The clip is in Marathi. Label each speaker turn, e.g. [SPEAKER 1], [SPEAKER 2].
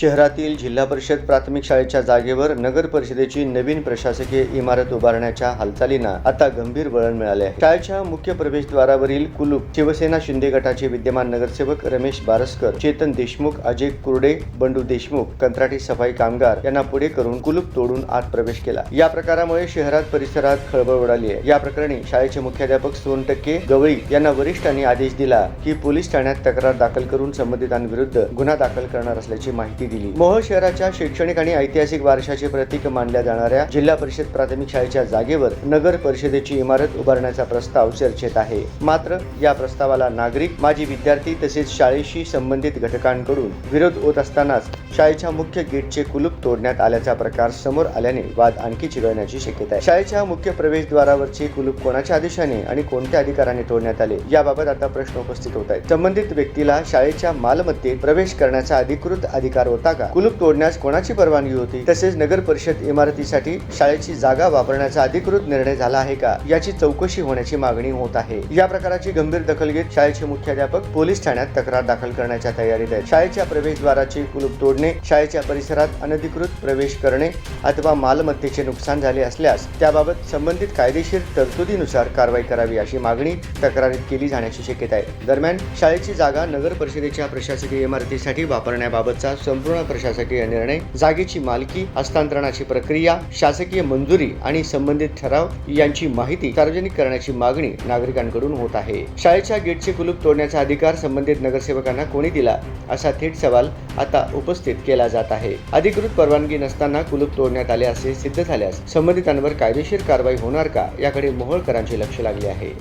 [SPEAKER 1] शहरातील जिल्हा परिषद प्राथमिक शाळेच्या जागेवर नगर परिषदेची नवीन प्रशासकीय इमारत उभारण्याच्या हालचालींना आता गंभीर वळण मिळाले आहे। शाळेच्या मुख्य प्रवेशद्वारावरील कुलूप शिवसेना शिंदे गटाचे विद्यमान नगरसेवक रमेश बारसकर, चेतन देशमुख, अजय कुर्डे, बंडू देशमुख, कंत्राटी सफाई कामगार यांना पुढे करून कुलूप तोडून आत प्रवेश केला। या प्रकारामुळे शहरात परिसरात खळबळ उडाली आहे। या प्रकरणी शाळेचे मुख्याध्यापक सोनटक्के गवळी यांना वरिष्ठांनी आदेश दिला की पोलीस ठाण्यात तक्रार दाखल करून संबंधितांविरुद्ध गुन्हा दाखल करणार असल्याची माहिती दिली। मोहोळ शहराच्या शैक्षणिक आणि ऐतिहासिक वारशाचे प्रतीक मानल्या जाणाऱ्या जिल्हा परिषद प्राथमिक शाळेच्या जागेवर नगर परिषदेची इमारत उभारण्याचा प्रस्ताव चर्चेत आहे। मात्र या प्रस्तावाला नागरिक, माजी विद्यार्थी तसेच शाळेशी संबंधित घटकांकडून विरोध होत असतानाच शाळेच्या मुख्य गेटचे कुलूप तोडण्यात आल्याचा प्रकार समोर आल्याने वाद आणखी चिघळण्याची शक्यता आहे। शाळेच्या मुख्य प्रवेशद्वारावरचे कुलूप कोणाच्या आदेशाने आणि कोणत्या अधिकाराने तोडण्यात आले याबाबत आता प्रश्न उपस्थित होत आहेत। संबंधित व्यक्तीला शाळेच्या मालमत्तेत प्रवेश करण्याचा अधिकृत अधिकार होता का? कुलूप तोडण्यास कोणाची परवानगी होती? तसेच नगर परिषद इमारतीसाठी शाळेची जागा वापरण्याचा अधिकृत निर्णय झाला आहे का याची चौकशी होण्याची मागणी होत आहे। या प्रकाराची गंभीर दखल घेत शाळेचे मुख्याध्यापक पोलीस ठाण्यात तक्रार दाखल करण्याच्या तयारीत आहेत। शाळेच्या प्रवेशद्वाराचे कुलूप तोडणे, शाळेच्या परिसरात अनधिकृत प्रवेश करणे अथवा मालमत्तेचे नुकसान झाले असल्यास त्याबाबत संबंधित कायदेशीर तरतुदीनुसार कारवाई करावी अशी मागणी तक्रारीत केली जाण्याची शक्यता आहे। दरम्यान शाळेची जागा नगर परिषदेच्या प्रशासकीय इमारतीसाठी वापरण्याबाबतचा संपूर्ण प्रशासकीय निर्णय, जागेची मालकी, हस्तांतरणाची प्रक्रिया, शासकीय मंजुरी आणि संबंधित ठराव यांची माहिती सार्वजनिक करण्याची मागणी नागरिकांकडून होत आहे। शाळेच्या गेटचे कुलूप तोडण्याचा अधिकार संबंधित नगरसेवकांना कोणी दिला असा थेट सवाल आता उपस्थित केला जात आहे। अधिकृत परवानगी नसताना कुलूप तोडण्यात आले असे सिद्ध झाल्यास संबंधितांवर कायदेशीर कारवाई होणार का याकडे मोहोळकरांचे लक्ष लागले आहे।